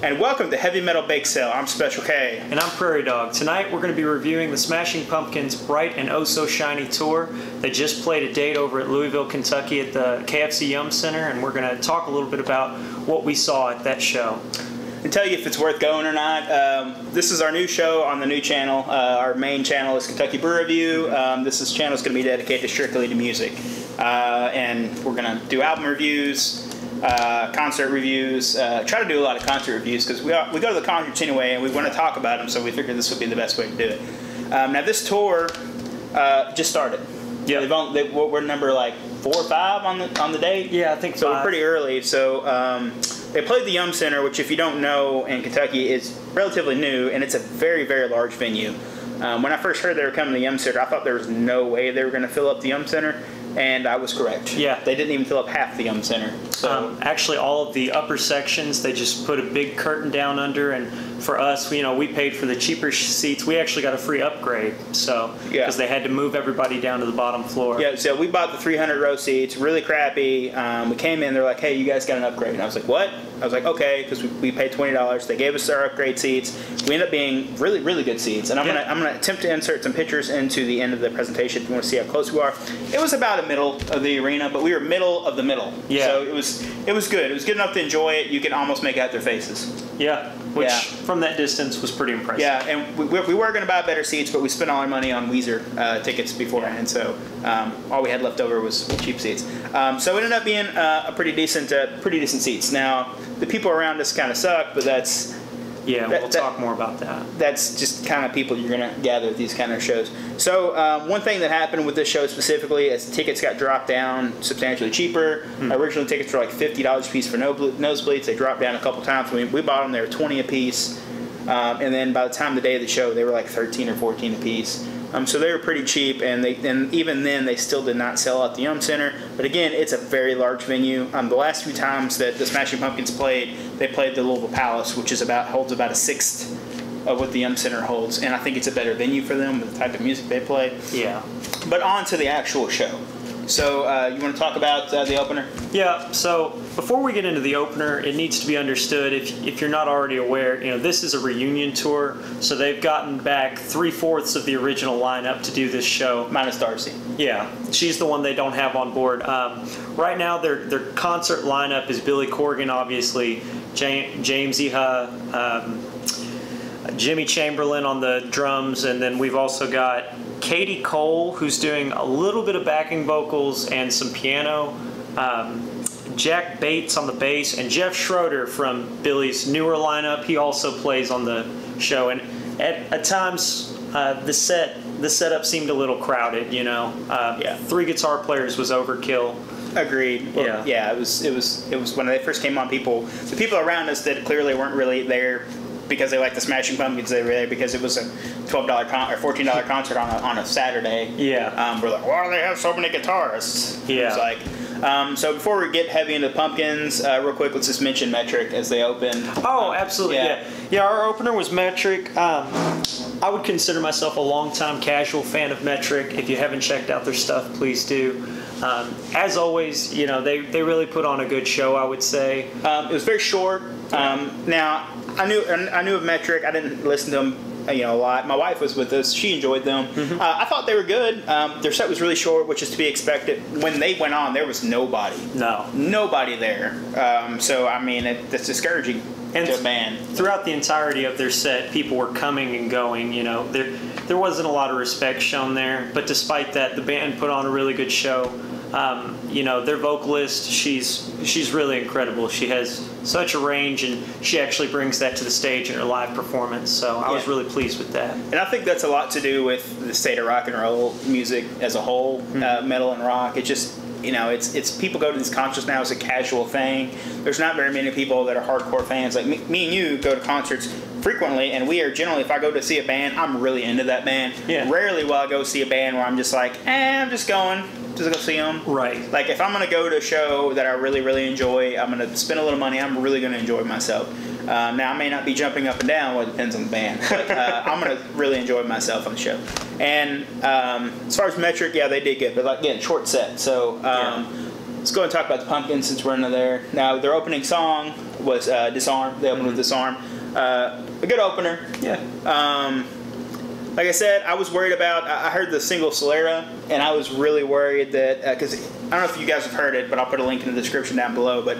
And welcome to Heavy Metal Bake Sale. I'm Special K. And I'm Prairie Dog. Tonight we're going to be reviewing the Smashing Pumpkins Bright and Oh So Shiny tour. They just played a date over at Louisville, Kentucky at the KFC Yum Center, and we're going to talk a little bit about what we saw at that show. And tell you if it's worth going or not. This is our new show on the new channel. Our main channel is Kentucky Brew Review. This channel is going to be dedicated strictly to music. And we're going to do album reviews, concert reviews, try to do a lot of concert reviews because we go to the concerts anyway and we want to talk about them, so we figured this would be the best way to do it. Now this tour just started. Yeah, we're number like 4 or 5 on the date. Yeah, I think so. 5. We're pretty early. So they played the Yum Center, which if you don't know in Kentucky is relatively new, and it's a very, very large venue. When I first heard they were coming to the Yum Center, I thought there was no way they were going to fill up the Yum Center. And I was correct. Yeah. They didn't even fill up half the Yum Center. So actually, all of the upper sections, they just put a big curtain down under. And for us, we paid for the cheaper seats. We actually got a free upgrade. So, because they had to move everybody down to the bottom floor. Yeah, so we bought the 300 row seats, really crappy. We came in, they're like, hey, you guys got an upgrade. And I was like, what? I was like, okay, because we paid $20. They gave us our upgrade seats. We ended up being really, really good seats. And I'm gonna attempt to insert some pictures into the end of the presentation if you want to see how close we are. It was about the middle of the arena, but we were middle of the middle. Yeah. So it was good. It was good enough to enjoy it. You could almost make out their faces. Yeah. Which from that distance was pretty impressive. Yeah, and we were going to buy better seats, but we spent all our money on Weezer tickets beforehand, so all we had left over was cheap seats. So it ended up being a pretty decent seats. Now the people around us kind of suck, but that's we'll talk more about that. That's just kind of people you're going to gather at these kind of shows. So one thing that happened with this show specifically is tickets got dropped down substantially cheaper. Originally tickets were like $50 a piece for nosebleeds. They dropped down a couple times. We bought them, they were $20 a piece. And then by the time the day of the show, they were like $13 or $14 a piece. So they were pretty cheap, and even then they still did not sell out the Yum Center. But again, it's a very large venue. The last few times that the Smashing Pumpkins played, they played the Louisville Palace, which holds about a sixth of what the Yum Center holds, and I think it's a better venue for them with the type of music they play. Yeah. But on to the actual show. So you want to talk about the opener? Yeah, so before we get into the opener, it needs to be understood, if you're not already aware, this is a reunion tour, so they've gotten back 3/4 of the original lineup to do this show. Minus Darcy. Yeah, she's the one they don't have on board. Right now, their concert lineup is Billy Corgan, obviously, James Iha, Jimmy Chamberlain on the drums, and then we've also got Katie Cole, who's doing a little bit of backing vocals and some piano, Jack Bates on the bass, and Jeff Schroeder from Billy's newer lineup. He also plays on the show, and at times the setup seemed a little crowded. 3 guitar players was overkill. Agreed. Well, yeah. It was when they first came on. The people around us that clearly weren't really there because they like the Smashing Pumpkins. They were there because it was a $12 or $14 concert on a Saturday. Yeah. We're like, why do they have so many guitarists? Yeah. It's like, so before we get heavy into the Pumpkins, real quick, let's just mention Metric as they open. Oh, absolutely. Yeah. Our opener was Metric. I would consider myself a longtime casual fan of Metric. If you haven't checked out their stuff, please do. As always, they really put on a good show, I would say. It was very short. Now, I knew of Metric. I didn't listen to them, a lot. My wife was with us. She enjoyed them. I thought they were good. Their set was really short, which is to be expected. When they went on, there was nobody. No. Nobody there. So, I mean, that's discouraging to a band. Throughout the entirety of their set, people were coming and going. There wasn't a lot of respect shown there. But despite that, the band put on a really good show. Their vocalist, she's really incredible. She has such a range, and she actually brings that to the stage in her live performance. So I was really pleased with that. And I think that's a lot to do with the state of rock and roll music as a whole, metal and rock. It just, it's people go to these concerts now as a casual thing. There's not very many people that are hardcore fans. Like me and you go to concerts frequently, and we are generally, if I go to see a band, I'm really into that band. Yeah. Rarely will I go see a band where I'm just like, I'm just going to go see them. Right. Like if I'm going to go to a show that I really, really enjoy, I'm going to spend a little money, I'm really going to enjoy myself. Now I may not be jumping up and down, well, it depends on the band, but I'm going to really enjoy myself on the show. And as far as Metric, yeah, they did good, but again, short set. So let's go and talk about the Pumpkins since we're into there. Now, their opening song was Disarm. They opened with Disarm. A good opener. Yeah. Like I said, I was worried about, I heard the single Solera, and I was really worried that, because I don't know if you guys have heard it, but I'll put a link in the description down below, but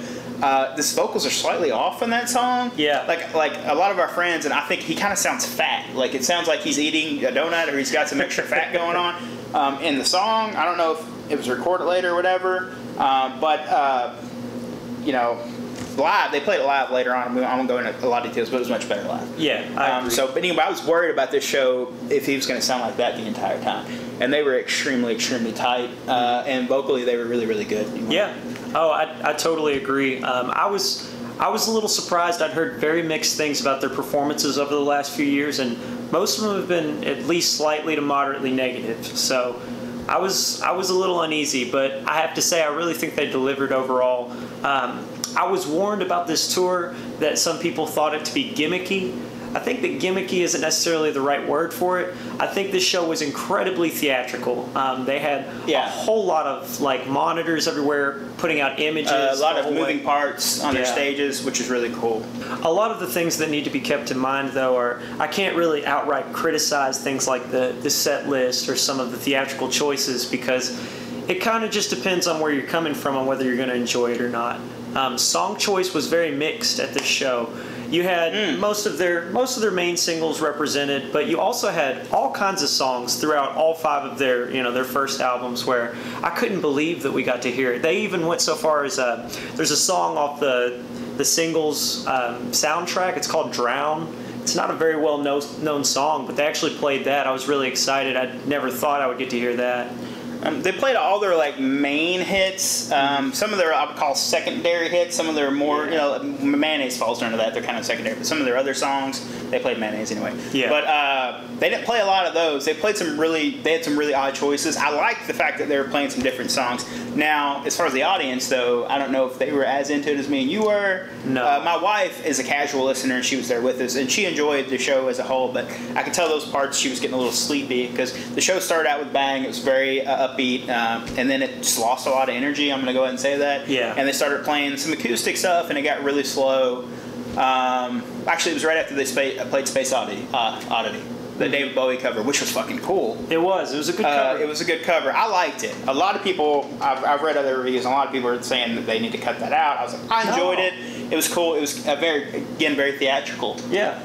his vocals are slightly off in that song. Yeah. Like a lot of our friends, and I think he kind of sounds fat. Like it sounds like he's eating a donut or he's got some extra fat going on in the song. I don't know if it was recorded later or whatever, but you know, live, they played it live later on. I won't go into a lot of details, but it was much better live. Yeah, I agree. But anyway, I was worried about this show if he was going to sound like that the entire time. And they were extremely, extremely tight. And vocally, they were really, really good. Yeah. Oh, I totally agree. I was a little surprised. I'd heard very mixed things about their performances over the last few years, and most of them have been at least slightly to moderately negative. So I was a little uneasy, but I have to say I really think they delivered overall. I was warned about this tour that some people thought it to be gimmicky. I think that gimmicky isn't necessarily the right word for it. I think this show was incredibly theatrical. They had a whole lot of like monitors everywhere, putting out images. A lot of moving parts on their stages, which is really cool. A lot of the things that need to be kept in mind, though, are I can't really outright criticize things like the set list or some of the theatrical choices, because it kind of just depends on where you're coming from on whether you're going to enjoy it or not. Song choice was very mixed at this show. You had most of their main singles represented, but you also had all kinds of songs throughout all 5 of their first albums where I couldn't believe that we got to hear it. They even went so far as there's a song off the singles soundtrack. It's called Drown. It's not a very well known song, but they actually played that. I was really excited. I never thought I would get to hear that. They played all their like main hits. Some of their I would call secondary hits. Some of their more Mayonnaise falls under that. They're kind of secondary. But some of their other songs, they played Mayonnaise anyway. Yeah. But they didn't play a lot of those. They had some really odd choices. I like the fact that they were playing some different songs. Now, as far as the audience though, I don't know if they were as into it as me and you were. No. My wife is a casual listener and she was there with us and she enjoyed the show as a whole. But I could tell those parts she was getting a little sleepy because the show started out with bang. It was very upbeat, and then it just lost a lot of energy. I'm going to go ahead and say that. Yeah. And they started playing some acoustic stuff, and it got really slow. Actually, it was right after they played Space Oddity, the David Bowie cover, which was fucking cool. It was a good cover. It was a good cover. I liked it. A lot of people, I've read other reviews, and a lot of people are saying that they need to cut that out. I was like, I enjoyed it. It was cool. It was very theatrical. Yeah.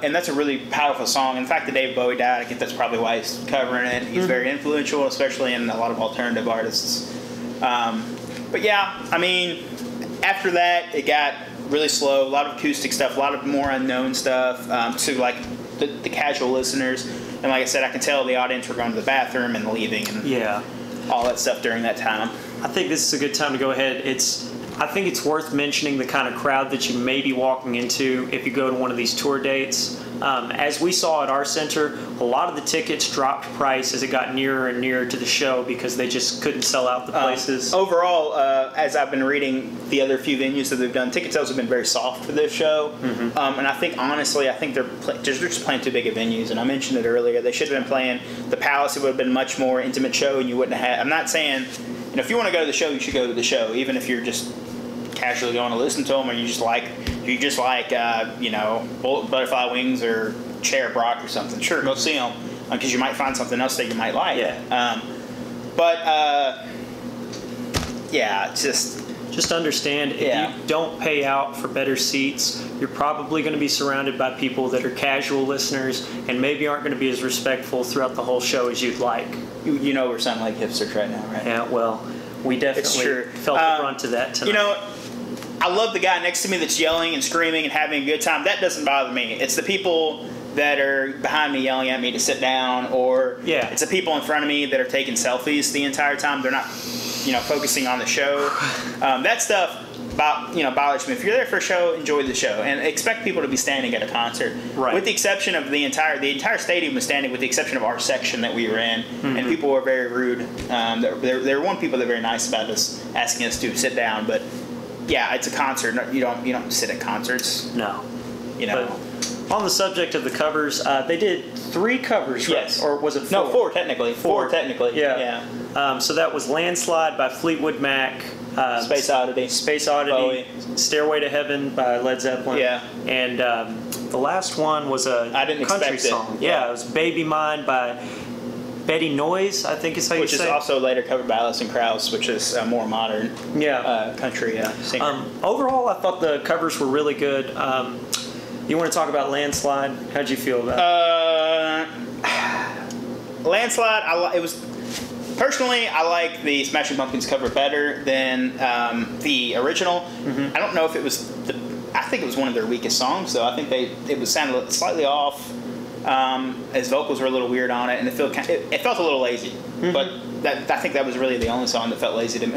And that's a really powerful song. In fact, the David Bowie died. I think that's probably why he's covering it. He's very influential, especially in a lot of alternative artists. But yeah, I mean, after that, it got really slow. A lot of acoustic stuff, a lot of more unknown stuff to like the casual listeners. And like I said, I can tell the audience were going to the bathroom and leaving and all that stuff during that time. I think this is a good time to go ahead. I think it's worth mentioning the kind of crowd that you may be walking into if you go to one of these tour dates. As we saw at our center, a lot of the tickets dropped price as it got nearer and nearer to the show because they just couldn't sell out the places. Overall, as I've been reading the other few venues that they've done, ticket sales have been very soft for this show. And I think, honestly, they're just playing too big of venues. And I mentioned it earlier. They should have been playing the Palace. It would have been a much more intimate show, and you wouldn't have had... I'm not saying... if you want to go to the show, you should go to the show, even if you're just casually going to listen to them, or you just like Butterfly Wings or Cherub Rock or something. Sure, go see them because you might find something else that you might like. Yeah. Just understand if you don't pay out for better seats, you're probably going to be surrounded by people that are casual listeners and maybe aren't going to be as respectful throughout the whole show as you'd like. You know we're sounding like hipsters right now, right? Yeah, well, we definitely felt the brunt of that tonight. I love the guy next to me that's yelling and screaming and having a good time. That doesn't bother me. It's the people that are behind me yelling at me to sit down, or it's the people in front of me that are taking selfies the entire time. They're not, focusing on the show. That stuff bothers me. If you're there for a show, enjoy the show, and expect people to be standing at a concert. Right. With the exception of the entire stadium was standing, with the exception of our section that we were in, and people were very rude. There were one people that were very nice about us, asking us to sit down, but. Yeah, it's a concert. You don't sit at concerts. No. But on the subject of the covers, they did 3 covers, right? Yes. Or was it 4? No, 4 technically. 4 technically. Yeah. So that was Landslide by Fleetwood Mac. Space Oddity. Bowie. Stairway to Heaven by Led Zeppelin. Yeah. And the last one was a country song. Yeah, it was Baby Mine by Betty Noyes, I think is how you say it. Which is also later covered by Alison Krauss, which is a more modern country singer. Overall, I thought the covers were really good. You want to talk about Landslide? How'd you feel about it? Landslide, personally, I like the Smashing Pumpkins cover better than the original. Mm-hmm. I don't know if it was I think it was one of their weakest songs, though. I think it sounded slightly off. His vocals were a little weird on it, and it felt a little lazy. Mm-hmm. But I think that was really the only song that felt lazy to me.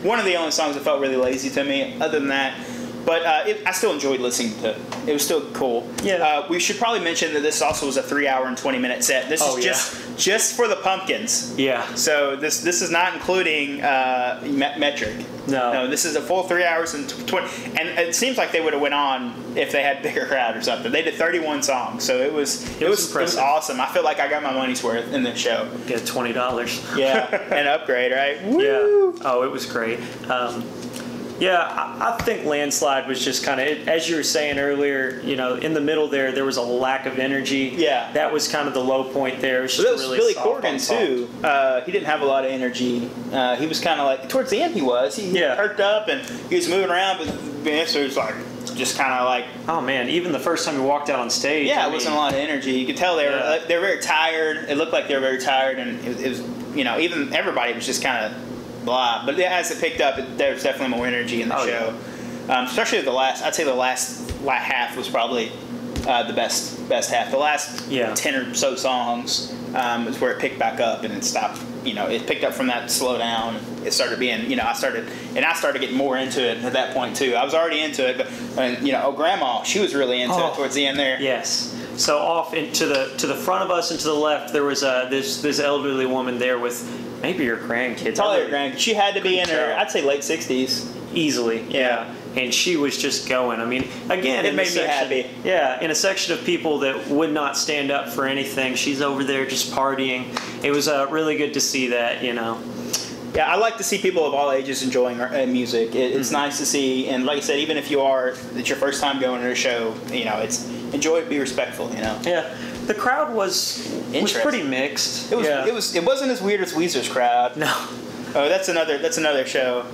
One of the only songs that felt really lazy to me. Other than that. But I still enjoyed listening to it. It was still cool. Yeah. We should probably mention that this also was a 3-hour and 20-minute set. This is just for the Pumpkins. Yeah. So this is not including Metric. No, this is a full 3 hours and 20. And it seems like they would have went on if they had a bigger crowd or something. They did 31 songs, so it was awesome. I feel like I got my money's worth in this show. Get $20. Yeah, an upgrade, right? Woo! Yeah. Oh, it was great. I think Landslide was just kind of, as you were saying earlier, in the middle there was a lack of energy. Yeah. That was kind of the low point there. It was just really Billy Corgan, too. He didn't have a lot of energy. He was kind of like, towards the end he was. He perked up and he was moving around, but the answer was like, just kind of like... Oh, man, even the first time he walked out on stage. Yeah, it wasn't a lot of energy. You could tell they were very tired. It looked like they were very tired, and it was, even everybody was just kind of... blah. But as it picked up, there's definitely more energy in the show. Yeah. Especially I'd say the last half was probably the best half. The last 10 or so songs is where it picked back up and it stopped. It picked up from that slowdown. It started being, I started getting more into it at that point too. I was already into it, but Grandma, she was really into it towards the end there. Yes. So off to the front of us and to the left, there was this elderly woman there with maybe her grandkids. Probably her grandkids. She had to be in her, I'd say, late 60s. Easily, yeah. And she was just going. I mean, again, it made me happy. Yeah, in a section of people that would not stand up for anything, she's over there just partying. It was really good to see that, Yeah, I like to see people of all ages enjoying music. It's nice to see, and like I said, even if it's your first time going to a show, enjoy it, be respectful, Yeah, the crowd was pretty mixed. It wasn't as weird as Weezer's crowd. No. Oh, that's another show.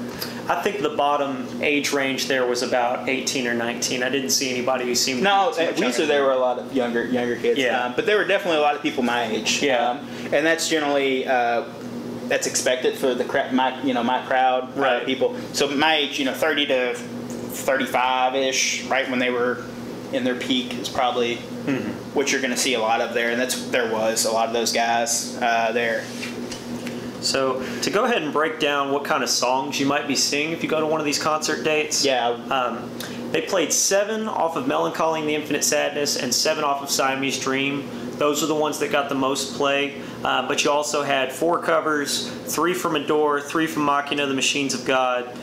I think the bottom age range there was about 18 or 19. I didn't see anybody who seemed at Weezer there were a lot of younger kids. Yeah. But there were definitely a lot of people my age. Yeah. And that's generally that's expected for the my crowd, right? People. So my age, 30 to 35-ish, right when they were in their peak, is probably what you're going to see a lot of there, and there was a lot of those guys there. So to go ahead and break down what kind of songs you might be seeing if you go to one of these concert dates. Yeah. They played 7 off of Melancholy and the Infinite Sadness and 7 off of Siamese Dream. Those are the ones that got the most play. But you also had 4 covers, 3 from Adore, 3 from Machina, The Machines of God,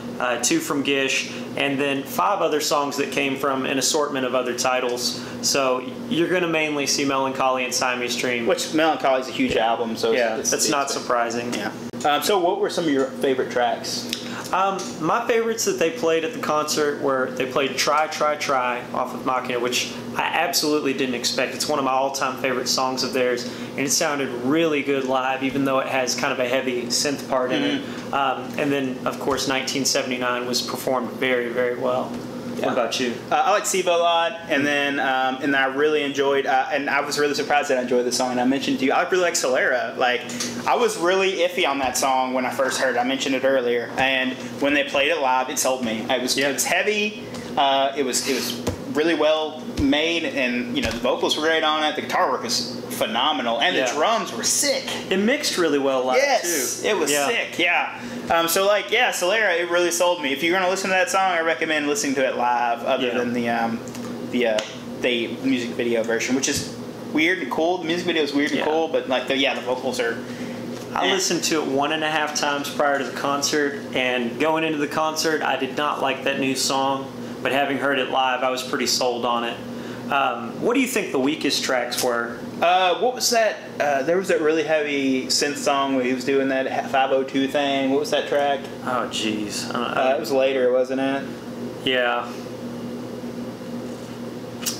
2 from Gish, and then 5 other songs that came from an assortment of other titles. So you're going to mainly see Melancholy and Siamese Dream. Which Melancholy is a huge album, so that's not surprising. Yeah. So what were some of your favorite tracks? My favorites that they played at the concert were they played Try, Try, Try off of Machina, which I absolutely didn't expect. It's one of my all-time favorite songs of theirs, and it sounded really good live, even though it has kind of a heavy synth part in it. And then, of course, 1979 was performed very, very well. Yeah. What about you? I like Siva a lot, and then I really enjoyed, and I was really surprised that I enjoyed the song, and I mentioned to you, I really like Solera. Like, I was really iffy on that song when I first heard it. I mentioned it earlier, and when they played it live, it sold me. It was heavy, it was really well made, and the vocals were great on it. The guitar work is phenomenal, and the drums were sick. It mixed really well live too. Yes, it was sick. Yeah. Solera, it really sold me. If you're gonna listen to that song, I recommend listening to it live, other than the music video version, which is weird and cool. The music video is weird and cool, but the vocals are. I listened to it 1.5 times prior to the concert, and going into the concert, I did not like that new song, but having heard it live, I was pretty sold on it. What do you think the weakest tracks were What was that? There was that really heavy synth song where he was doing that 502 thing. What was that track? Oh, jeez. It was later, wasn't it? Yeah.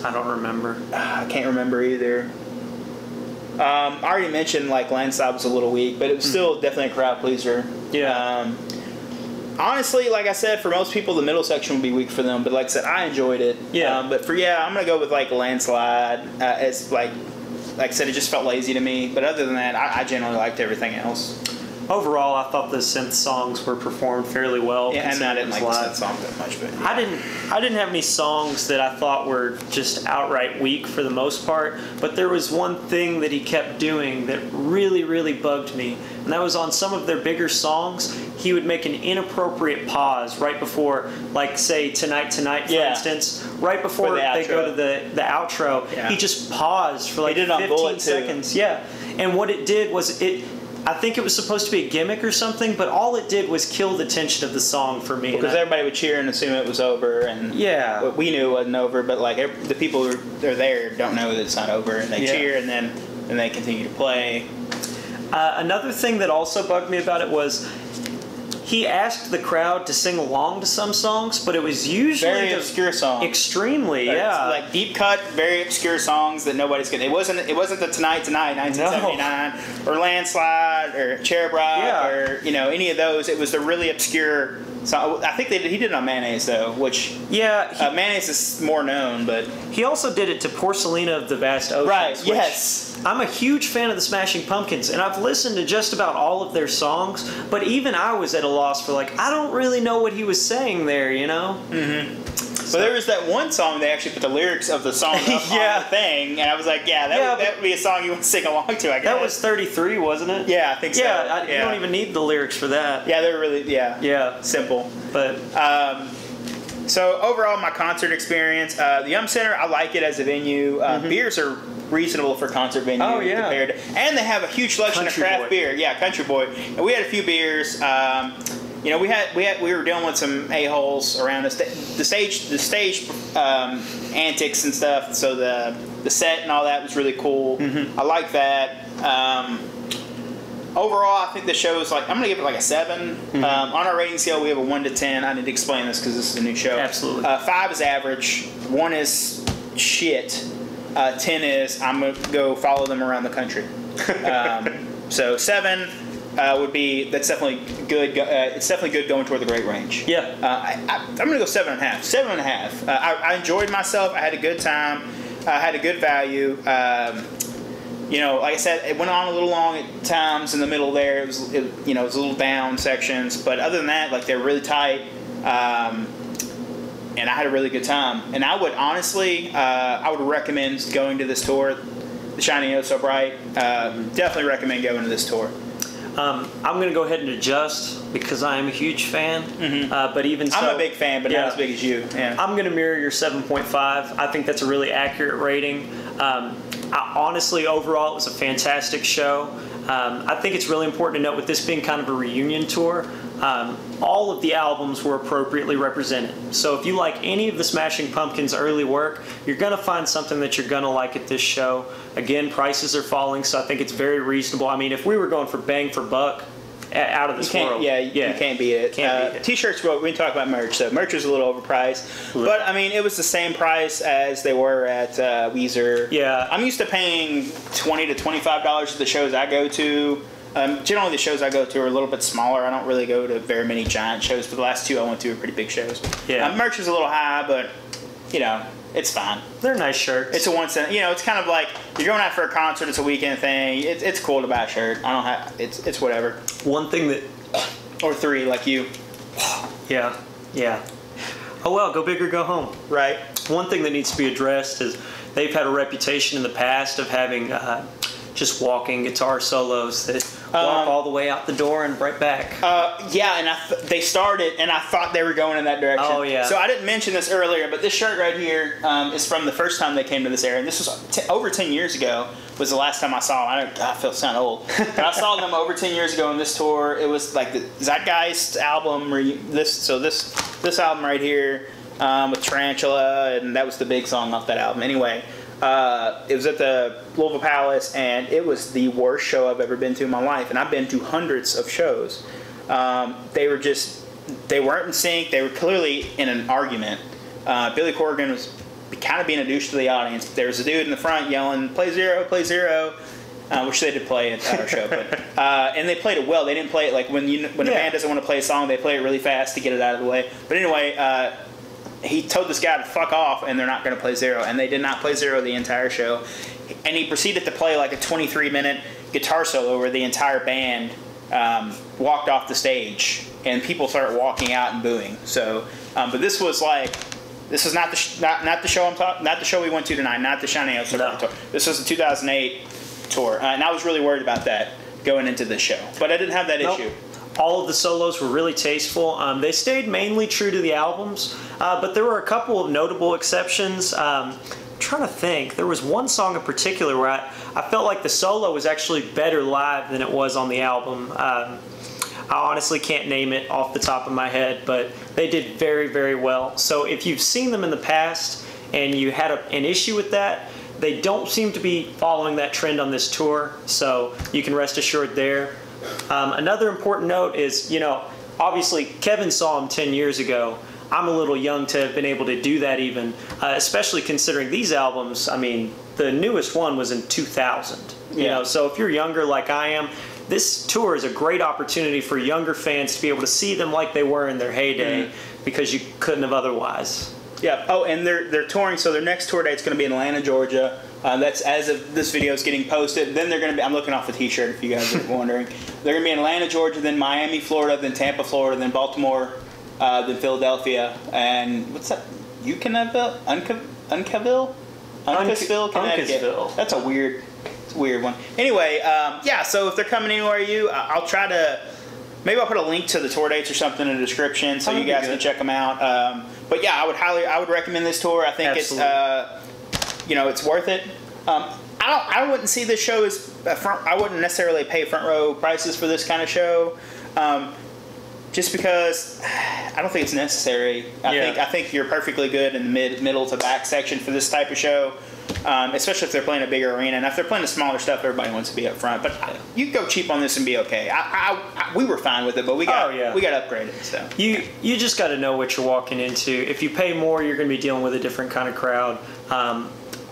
I don't remember. I can't remember either. I already mentioned like Lancelot was a little weak, but it was still definitely a crowd pleaser. Yeah. Honestly, like I said, for most people, the middle section would be weak for them. But like I said, I enjoyed it. Yeah. But I'm gonna go with like Lancelot. It's like I said, it just felt lazy to me. But other than that, I generally liked everything else. Overall, I thought the synth songs were performed fairly well. Yeah, and I didn't like the live. synth song that much, but yeah. I didn't have any songs that I thought were just outright weak for the most part, but there was one thing that he kept doing that really, really bugged me, and that was on some of their bigger songs, he would make an inappropriate pause right before, like say Tonight, for instance, right before they go to the outro, he just paused for like 15 seconds. Yeah, and what it did was I think it was supposed to be a gimmick or something, but all it did was kill the tension of the song for me. Because everybody would cheer and assume it was over, and we knew it wasn't over, but like the people who are there don't know that it's not over, and they cheer, and then they continue to play. Another thing that also bugged me about it was he asked the crowd to sing along to some songs, but it was usually very obscure songs. Extremely, like deep cut, very obscure songs that nobody's gonna. It wasn't the Tonight 1979 or Lancelot or Cherub Rock or any of those. It was the really obscure song. I think he did it on Mayonnaise though, which Mayonnaise is more known, but he also did it to Porcelina of the Vast Oceans. Right. Yes. I'm a huge fan of the Smashing Pumpkins, and I've listened to just about all of their songs, but even I was at a loss for I don't really know what he was saying there, Mm-hmm. So there was that one song they actually put the lyrics of the song up on the thing, and I was like, that would be a song you would sing along to, I guess. That was 33, wasn't it? Yeah, I think so. You don't even need the lyrics for that. Yeah, they're really, simple. But so overall, my concert experience, the Yum Center, I like it as a venue. Beers are reasonable for concert venue compared to, and they have a huge selection of craft beer. Yeah, Country Boy. And we had a few beers. We were dealing with some a-holes around the stage antics and stuff. So the set and all that was really cool. I like that. Overall, I think the show is I'm going to give it a 7. On our rating scale, we have a 1 to 10. I need to explain this because this is a new show. Absolutely. 5 is average. 1 is shit. 10 is I'm going to go follow them around the country. So 7 would be, that's definitely good. It's definitely good going toward the Great Range. Yeah. I'm going to go 7.5. 7.5. I enjoyed myself. I had a good time. I had a good value. Like I said, it went on a little long at times in the middle there. It was a little down sections, but other than that, they're really tight. And I had a really good time. And I would honestly, I would recommend going to this tour, The Shining Oh So Bright. Definitely recommend going to this tour. I'm going to go ahead and adjust because I am a huge fan. But even so, I'm a big fan, but not as big as you. Yeah. I'm going to mirror your 7.5. I think that's a really accurate rating. Honestly, overall, it was a fantastic show. I think it's really important to note with this being kind of a reunion tour, all of the albums were appropriately represented. So if you like any of the Smashing Pumpkins' early work, you're going to find something that you're going to like at this show. Again, prices are falling, so I think it's very reasonable. I mean, if we were going for bang for buck, out of this world. Yeah, you can't beat it. T-shirts, we can talk about merch. So merch was a little overpriced, but I mean, it was the same price as they were at Weezer. Yeah, I'm used to paying $20 to $25 at the shows I go to. Generally, the shows I go to are a little bit smaller. I don't really go to very many giant shows, but the last 2 I went to were pretty big shows. Yeah, merch was a little high, but it's fine. They're nice shirts. It's a once in, it's kind of like you're going out for a concert. It's a weekend thing. It's cool to buy a shirt. I don't have. It's whatever. One thing that, or 3 like you. Yeah. Oh well, go big or go home. Right. One thing that needs to be addressed is they've had a reputation in the past of having just walking guitar solos that walk all the way out the door and right back. And they started, and I thought they were going in that direction. Oh, yeah. So I didn't mention this earlier, but this shirt right here is from the first time they came to this area. And this was over 10 years ago was the last time I saw them. I feel sound old. But I saw them over 10 years ago on this tour. It was like the Zeitgeist album. This album right here with Tarantula, and that was the big song off that album. Anyway, It was at the Louisville Palace, and it was the worst show I've ever been to in my life. And I've been to hundreds of shows. They weren't in sync. They were clearly in an argument. Billy Corgan was kind of being a douche to the audience. There was a dude in the front yelling, "Play zero, play zero," which they did play at our show. But and they played it well. They didn't play it like when a band doesn't want to play a song, they play it really fast to get it out of the way. But anyway, he told this guy to fuck off, and they're not going to play zero. And they did not play zero the entire show. And he proceeded to play like a 23-minute guitar solo where the entire band walked off the stage, and people started walking out and booing. So, but this was not the show not the show we went to tonight, not the Shining House tour. This was the 2008 tour, and I was really worried about that going into this show, but I didn't have that issue. All of the solos were really tasteful. They stayed mainly true to the albums, but there were a couple of notable exceptions. I'm trying to think. There was one song in particular where I felt like the solo was actually better live than it was on the album. I honestly can't name it off the top of my head, but they did very, very well. So if you've seen them in the past and you had an issue with that, they don't seem to be following that trend on this tour, so you can rest assured there. Another important note is, obviously Kevin saw him 10 years ago. I'm a little young to have been able to do that even, especially considering these albums. I mean, the newest one was in 2000. So if you're younger like I am, this tour is a great opportunity for younger fans to be able to see them like they were in their heyday, because you couldn't have otherwise. Yeah. Oh, and they're touring. So their next tour date's going to be in Atlanta, Georgia. That's as of this video is getting posted. Then they're going to be. I'm looking off the T-shirt if you guys are wondering. They're going to be in Atlanta, Georgia, then Miami, Florida, then Tampa, Florida, then Baltimore, then Philadelphia, and what's that? Uncasville, Connecticut. Uncasville. That's a weird one. Anyway, yeah. So if they're coming anywhere, I'll try to. Maybe I'll put a link to the tour dates or something in the description so you guys can check them out. But yeah, I would recommend this tour. I think it's worth it. I wouldn't see this show as I wouldn't necessarily pay front row prices for this kind of show, just because I don't think it's necessary. I think you're perfectly good in the middle to back section for this type of show. Especially if they're playing a bigger arena, and if they're playing the smaller stuff, everybody wants to be up front. But you can go cheap on this and be okay. We were fine with it, but we got upgraded. So you just got to know what you're walking into. If you pay more, you're going to be dealing with a different kind of crowd.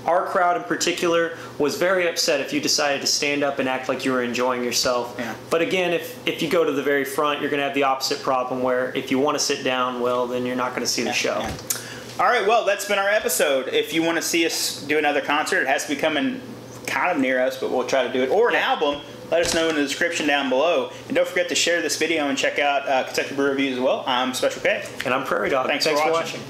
Our crowd in particular was very upset if you decided to stand up and act like you were enjoying yourself. Yeah. But again, if you go to the very front, you're going to have the opposite problem where if you want to sit down, well, then you're not going to see the show. Yeah. All right, well, that's been our episode. If you want to see us do another concert, it has to be coming kind of near us, but we'll try to do it. Or an album, let us know in the description down below. And don't forget to share this video and check out Kentucky Brew Reviews as well. I'm Special K. And I'm Prairie Dog. Thanks for watching.